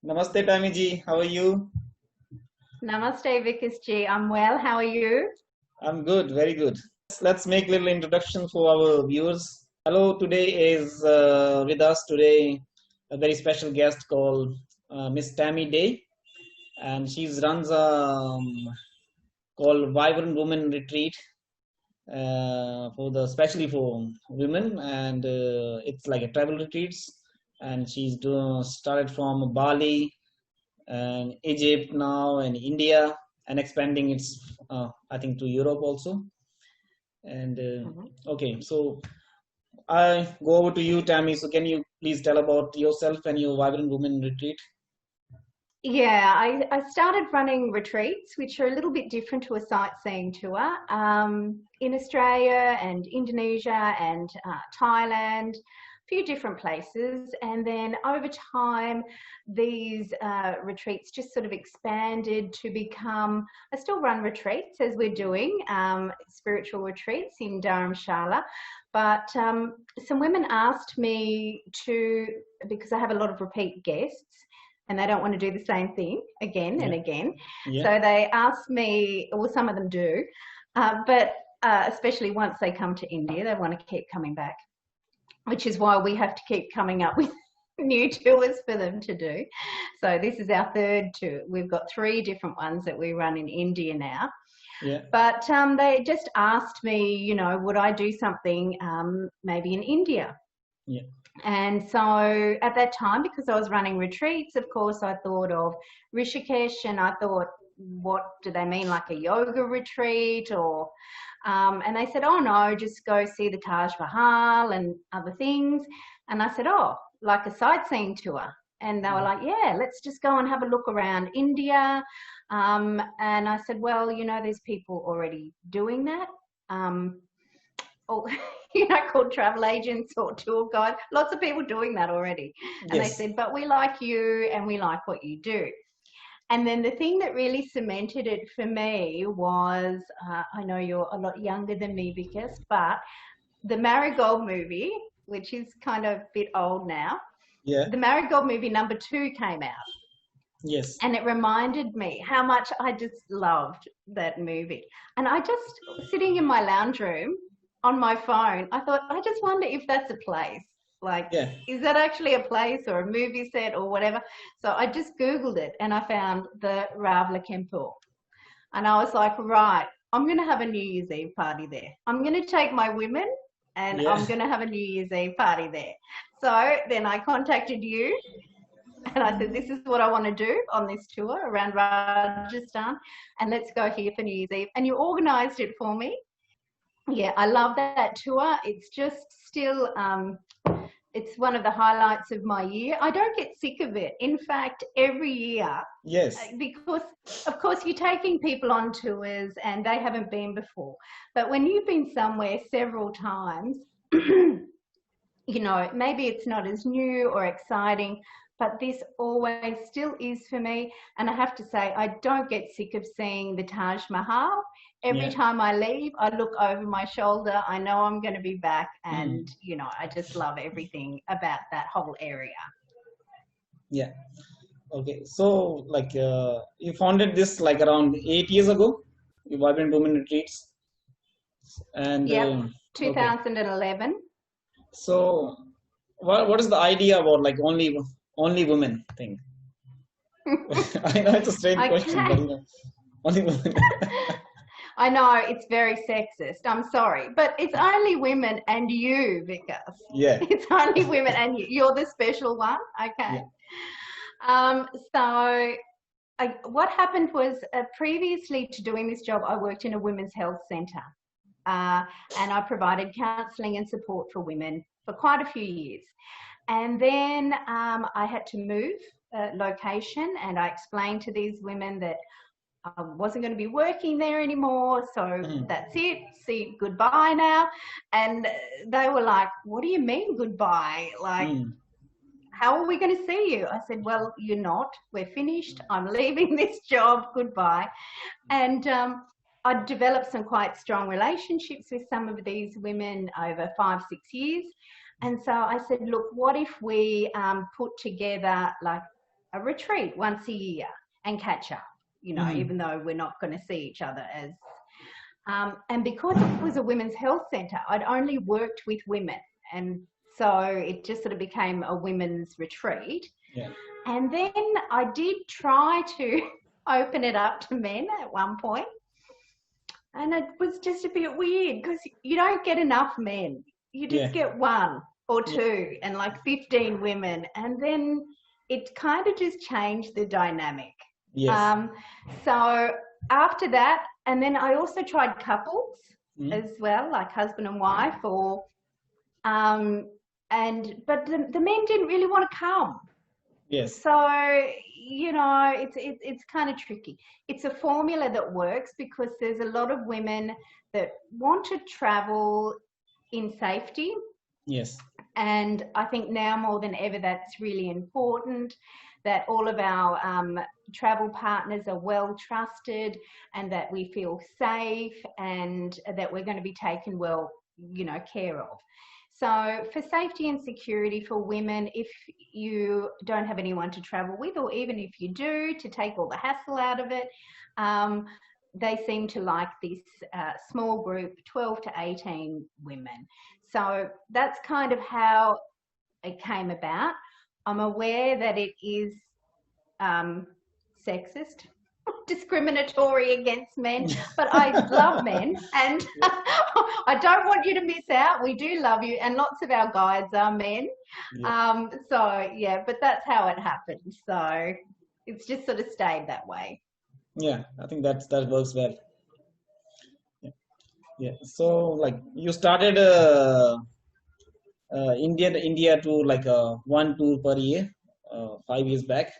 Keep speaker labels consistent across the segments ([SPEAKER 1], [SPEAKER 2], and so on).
[SPEAKER 1] Namaste, Tammie ji. How are you?
[SPEAKER 2] Namaste, Vikas ji. I'm well. How are you?
[SPEAKER 1] I'm good, very good. Let's make a little introduction for our viewers. Hello, today is with us today a very special guest called Miss Tammie Day, and she runs a called Vibrant Women Retreat for the especially for women, and it's like a travel retreats. And she's started from Bali and Egypt now and India and expanding its I think to Europe also. And okay, so I go over to you, Tammie. So can you please tell about yourself and your Vibrant Women Retreat?
[SPEAKER 2] Yeah, I started running retreats, which are a little bit different to a sightseeing tour, in Australia and Indonesia and Thailand, a few different places. And then over time, these retreats just sort of expanded to become, I still run retreats as we're doing, spiritual retreats in Dharamshala. But some women asked me to, because I have a lot of repeat guests, and they don't want to do the same thing again and again.
[SPEAKER 1] Yeah.
[SPEAKER 2] So they asked me, well, some of them do, but especially once they come to India, they want to keep coming back, which is why we have to keep coming up with new tours for them to do. So this is our third tour. We've got 3 different ones that we run in India now.
[SPEAKER 1] Yeah.
[SPEAKER 2] But they just asked me, you know, would I do something maybe in India?
[SPEAKER 1] Yeah.
[SPEAKER 2] And so at that time, because I was running retreats, of course, I thought of Rishikesh, and I thought, what do they mean, like a yoga retreat? Or and they said, oh no, just go see the Taj Mahal and other things. And I said, oh, like a sightseeing tour. And they were like, yeah, let's just go and have a look around India. And I said, well, you know, there's people already doing that. Or, you know, called travel agents or tour guides. Lots of people doing that already. And
[SPEAKER 1] Yes.
[SPEAKER 2] they said, but we like you and we like what you do. And then the thing that really cemented it for me was, I know you're a lot younger than me, Vikas, but the Marigold movie, which is kind of a bit old now,
[SPEAKER 1] Yeah.
[SPEAKER 2] the Marigold movie #2 came out.
[SPEAKER 1] Yes.
[SPEAKER 2] And it reminded me how much I just loved that movie. And I just, sitting in my lounge room on my phone, I thought, I just wonder if that's a place. Like,
[SPEAKER 1] Yeah.
[SPEAKER 2] is that actually a place or a movie set or whatever? So I just Googled it and I found the Ravla Kempur. And I was like, right, I'm going to have a New Year's Eve party there. I'm going to take my women and
[SPEAKER 1] Yeah.
[SPEAKER 2] I'm going to have a New Year's Eve party there. So then I contacted you and I said, this is what I want to do on this tour around Rajasthan, and let's go here for New Year's Eve. And you organised it for me. Yeah, I love that tour. It's just still, it's one of the highlights of my year. I don't get sick of it. In fact, every year,
[SPEAKER 1] Yes.
[SPEAKER 2] because of course you're taking people on tours and they haven't been before. But when you've been somewhere several times, you know, maybe it's not as new or exciting, but this always still is for me. And I have to say, I don't get sick of seeing the Taj Mahal. Every time I leave, I look over my shoulder. I know I'm going to be back. And, you know, I just love everything about that whole area.
[SPEAKER 1] Yeah. Okay. So like you founded this like around 8 years ago, Vibrant Women Retreats. And
[SPEAKER 2] Yep,
[SPEAKER 1] okay.
[SPEAKER 2] 2011.
[SPEAKER 1] So what is the idea about like only women thing? I know it's a strange question, but you know, only women.
[SPEAKER 2] I know it's very sexist. I'm sorry, but it's only women and you, Vikas.
[SPEAKER 1] Yeah.
[SPEAKER 2] It's only women and you. You're the special one. Okay. Yeah. What happened was previously to doing this job, I worked in a women's health centre, and I provided counselling and support for women for quite a few years. And then I had to move location, and I explained to these women that I wasn't going to be working there anymore, so that's it, see, goodbye now. And they were like, what do you mean goodbye? Like, how are we going to see you? I said, well, you're not, we're finished, I'm leaving this job, goodbye. And I developed some quite strong relationships with some of these women over 5-6 years. And so I said, look, what if we put together like a retreat once a year and catch up, you know, even though we're not going to see each other as, and because it was a women's health centre, I'd only worked with women. And so it just sort of became a women's retreat.
[SPEAKER 1] Yeah.
[SPEAKER 2] And then I did try to open it up to men at one point. And it was just a bit weird because you don't get enough men. You just get one or two and like 15 women. And then it kind of just changed the dynamic.
[SPEAKER 1] Yes.
[SPEAKER 2] So after that, and then I also tried couples as well, like husband and wife, or but the men didn't really want to come.
[SPEAKER 1] Yes.
[SPEAKER 2] So, you know, it's kind of tricky. It's a formula that works because there's a lot of women that want to travel in safety.
[SPEAKER 1] Yes.
[SPEAKER 2] And I think now more than ever, that's really important, that all of our travel partners are well trusted and that we feel safe and that we're going to be taken well, you know, care of. So for safety and security for women, if you don't have anyone to travel with, or even if you do, to take all the hassle out of it, they seem to like this small group, 12 to 18 women. So that's kind of how it came about. I'm aware that it is sexist, discriminatory against men, but I love men and I don't want you to miss out. We do love you, and lots of our guides are men. So yeah, but that's how it happened. So it's just sort of stayed that way.
[SPEAKER 1] Yeah, I think that works well. Yeah. So like you started India to like one tour per year 5 years back,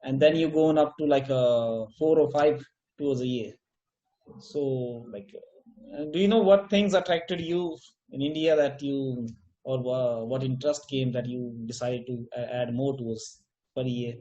[SPEAKER 1] and then you gone up to like 4 or 5 tours a year. So like, do you know what things attracted you in India that you, or what interest came that you decided to add more tours per year?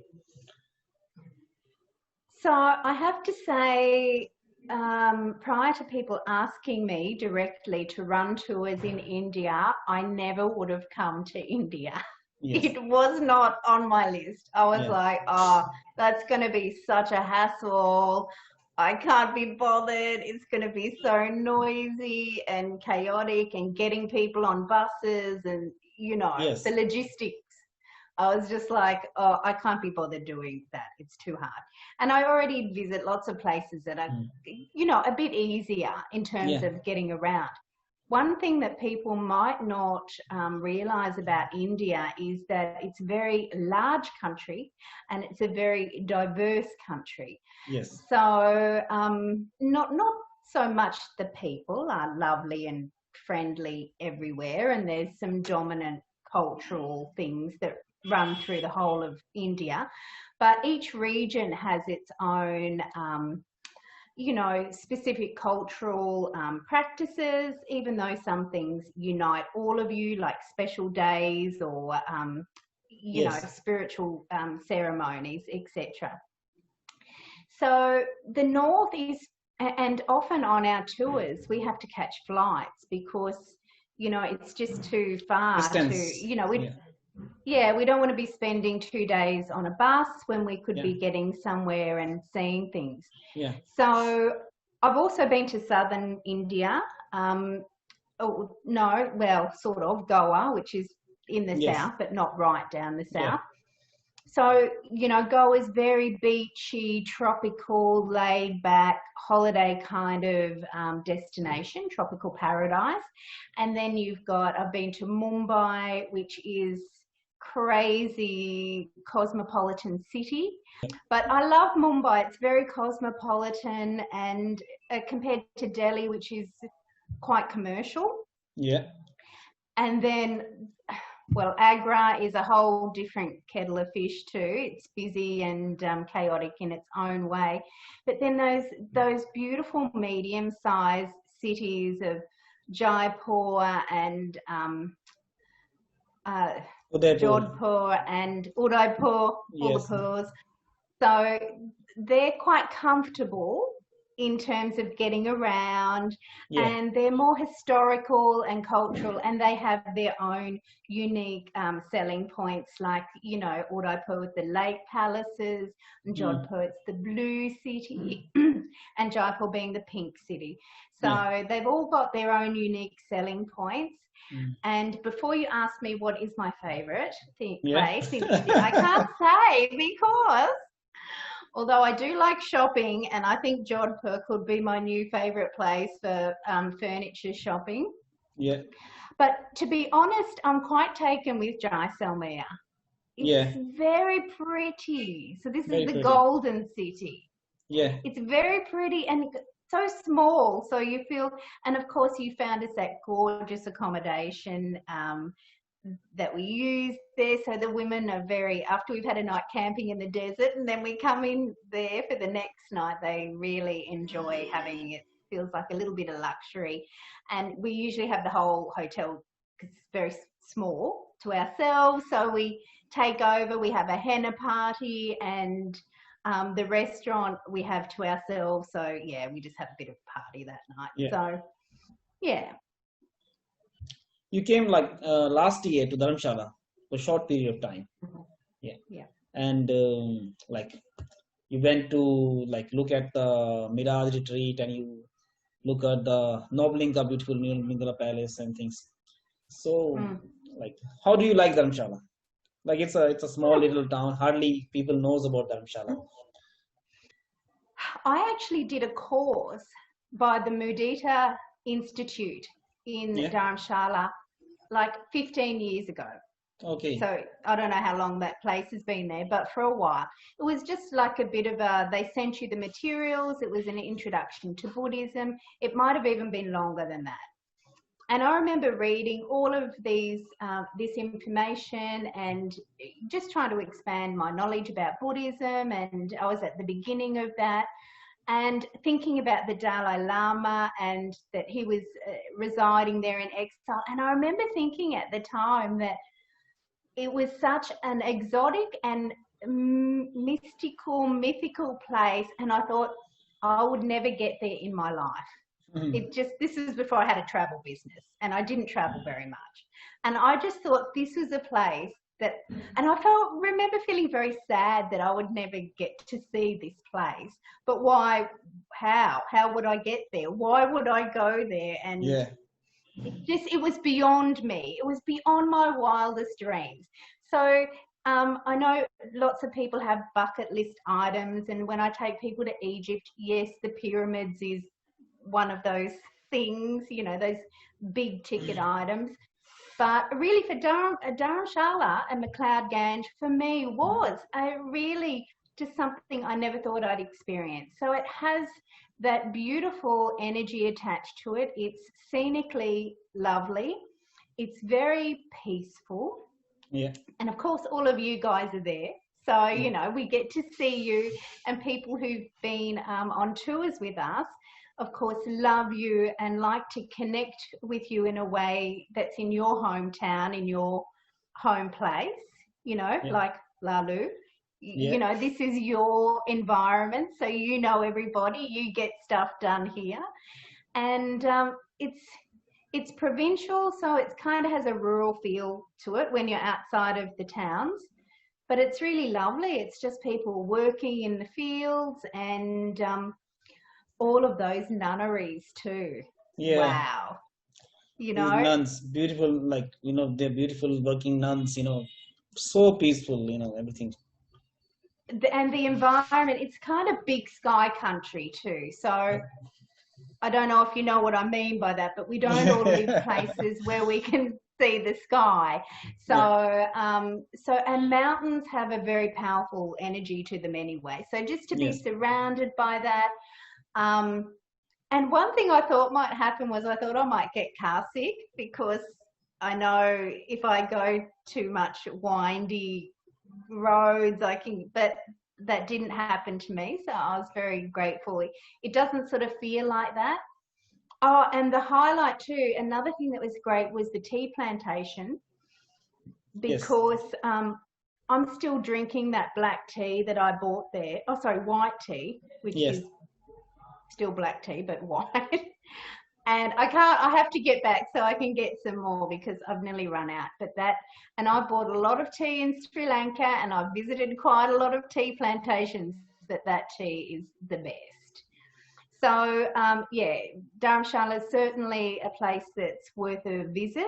[SPEAKER 2] So I have to say, prior to people asking me directly to run tours in India, I never would have come to India. Yes. It was not on my list. I was like, oh, that's going to be such a hassle. I can't be bothered. It's going to be so noisy and chaotic, and getting people on buses and, you know, the logistics. I was just like, oh, I can't be bothered doing that. It's too hard. And I already visit lots of places that are, you know, a bit easier in terms of getting around. One thing that people might not realise about India is that it's a very large country and it's a very diverse country.
[SPEAKER 1] Yes.
[SPEAKER 2] So not so much the people are lovely and friendly everywhere, and there's some dominant cultural things that run through the whole of India, but each region has its own you know, specific cultural practices, even though some things unite all of you, like special days or, you know, spiritual ceremonies, etc. So the north is, and often on our tours, we have to catch flights because, you know, it's just too far to, you know, we don't want to be spending 2 days on a bus when we could be getting somewhere and seeing things. Yeah. So I've also been to southern India. Sort of Goa, which is in the south, but not right down the south. Yeah. So, you know, Goa is very beachy, tropical, laid back, holiday kind of destination, tropical paradise. And then I've been to Mumbai, which is crazy cosmopolitan city, but I love Mumbai. It's very cosmopolitan, and compared to Delhi, which is quite commercial. Yeah. And then, well, Agra is a whole different kettle of fish too. It's busy and chaotic in its own way. But then those beautiful medium-sized cities of Jaipur and Jodhpur and Udaipur, all the pearls. So they're quite comfortable, in terms of getting around,
[SPEAKER 1] Yeah.
[SPEAKER 2] and they're more historical and cultural, and they have their own unique selling points, like, you know, Udaipur with the lake palaces, and Jodhpur it's the blue city, and Jaipur being the pink city. So
[SPEAKER 1] Yeah.
[SPEAKER 2] they've all got their own unique selling points. And before you ask me what is my favourite
[SPEAKER 1] Yeah.
[SPEAKER 2] place in India, I can't say, because although I do like shopping, and I think Jodhpur could be my new favourite place for furniture shopping.
[SPEAKER 1] Yeah.
[SPEAKER 2] But to be honest, I'm quite taken with Jaisalmer.
[SPEAKER 1] Yeah.
[SPEAKER 2] It's very pretty. So this is
[SPEAKER 1] Very
[SPEAKER 2] the
[SPEAKER 1] pretty.
[SPEAKER 2] Golden City.
[SPEAKER 1] Yeah.
[SPEAKER 2] It's very pretty and so small. So you feel, and of course you found us that gorgeous accommodation that we use there. So the women are very, after we've had a night camping in the desert and then we come in there for the next night, they really enjoy having it. Feels like a little bit of luxury. And we usually have the whole hotel, because it's very small, to ourselves. So we take over, we have a henna party, and the restaurant we have to ourselves. So yeah, we just have a bit of a party that night.
[SPEAKER 1] Yeah.
[SPEAKER 2] So yeah.
[SPEAKER 1] You came like last year to Dharamshala for a short period of time. Yeah.
[SPEAKER 2] Yeah.
[SPEAKER 1] And like you went to like look at the Miraj retreat, and you look at the Noblinga, beautiful Noblinga Palace and things. So like, how do you like Dharamshala? Like it's a small little town. Hardly people knows about Dharamshala.
[SPEAKER 2] I actually did a course by the Mudita Institute in Dharamshala like 15 years ago.
[SPEAKER 1] Okay.
[SPEAKER 2] So I don't know how long that place has been there, but for a while. It was just like a bit of a, they sent you the materials. It was an introduction to Buddhism. It might have even been longer than that. And I remember reading all of these, this information, and just trying to expand my knowledge about Buddhism. And I was at the beginning of that, and thinking about the Dalai Lama and that he was residing there in exile. And I remember thinking at the time that it was such an exotic and mystical, mythical place. And I thought I would never get there in my life. It just, this is before I had a travel business, and I didn't travel very much. And I just thought this was a place that, and I remember feeling very sad that I would never get to see this place. But why, how would I get there? Why would I go there? And it was beyond me. It was beyond my wildest dreams. So I know lots of people have bucket list items, and when I take people to Egypt, yes, the pyramids is one of those things, you know, those big ticket items. But really for Dharamshala and McLeod Ganj, for me, was really just something I never thought I'd experience. So it has that beautiful energy attached to it. It's scenically lovely. It's very peaceful.
[SPEAKER 1] Yeah.
[SPEAKER 2] And of course, all of you guys are there. So, you know, we get to see you, and people who've been on tours with us, of course, love you and like to connect with you in a way that's in your hometown, in your home place, you know, like Lalu. You know, this is your environment, so you know everybody, you get stuff done here. And it's provincial, so it kind of has a rural feel to it when you're outside of the towns. But it's really lovely. It's just people working in the fields, and all of those nunneries too.
[SPEAKER 1] Yeah.
[SPEAKER 2] Wow. You know,
[SPEAKER 1] these nuns, beautiful, like, you know, they're beautiful working nuns, you know, so peaceful, you know, everything.
[SPEAKER 2] And the environment, it's kind of big sky country too. So I don't know if you know what I mean by that, but we don't all live places where we can see the sky. So, and mountains have a very powerful energy to them anyway. So just to be surrounded by that. And one thing I thought might happen was I thought I might get car sick, because I know if I go too much windy roads, but that didn't happen to me. So I was very grateful. It doesn't sort of feel like that. Oh, and the highlight too, another thing that was great was the tea plantation, because I'm still drinking that black tea that I bought there. Oh, sorry, white tea, which is still black tea, but white. And I have to get back so I can get some more because I've nearly run out. And I bought a lot of tea in Sri Lanka, and I've visited quite a lot of tea plantations, but that tea is the best. So, yeah, Dharamshala is certainly a place that's worth a visit,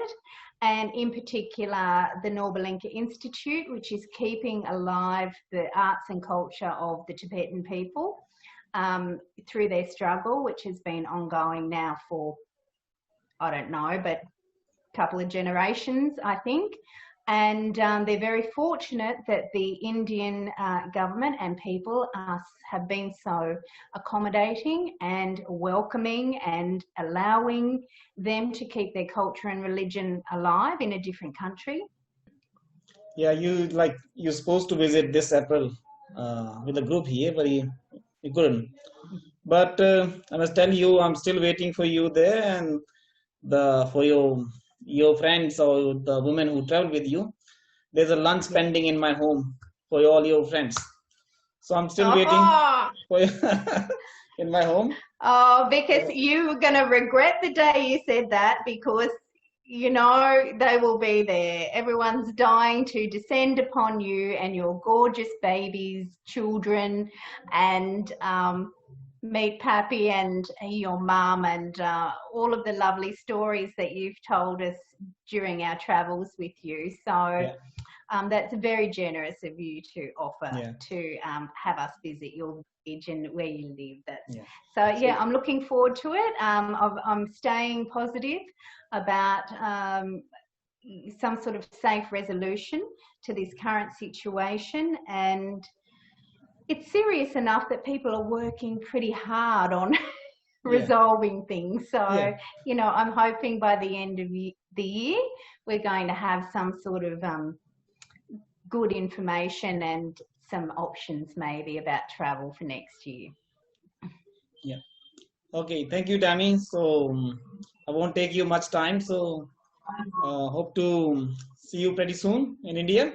[SPEAKER 2] and in particular, the Norbalinka Institute, which is keeping alive the arts and culture of the Tibetan people through their struggle, which has been ongoing now for, I don't know, but a couple of generations, I think. And they're very fortunate that the Indian government and people have been so accommodating and welcoming and allowing them to keep their culture and religion alive in a different country.
[SPEAKER 1] Yeah, you're supposed to visit this April with a group here, but you couldn't. But I must tell you, I'm still waiting for you there, and for your friends or the women who travel with you. There's a lunch pending in my home for all your friends. So I'm still waiting for you in my home.
[SPEAKER 2] Oh, because you were going to regret the day you said that, because you know they will be there. Everyone's dying to descend upon you and your gorgeous babies, children, and meet Pappy and your mum, and all of the lovely stories that you've told us during our travels with you. So that's very generous of you to offer to have us visit your village and where you live. So I'm looking forward to it. I'm staying positive about some sort of safe resolution to this current situation, and it's serious enough that people are working pretty hard on resolving things. So, you know, I'm hoping by the end of the year, we're going to have some sort of good information and some options maybe about travel for next year.
[SPEAKER 1] Yeah. Okay. Thank you, Tammie. So I won't take you much time. So hope to see you pretty soon in India.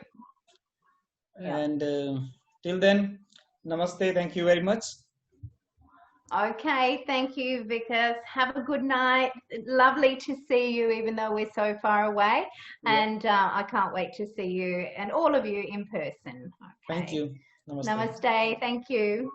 [SPEAKER 1] And till then, namaste. Thank you very much.
[SPEAKER 2] Okay, thank you, Vikas. Have a good night. Lovely to see you, even though we're so far away. And I can't wait to see you and all of you in person. Okay.
[SPEAKER 1] Thank you.
[SPEAKER 2] Namaste. Thank you.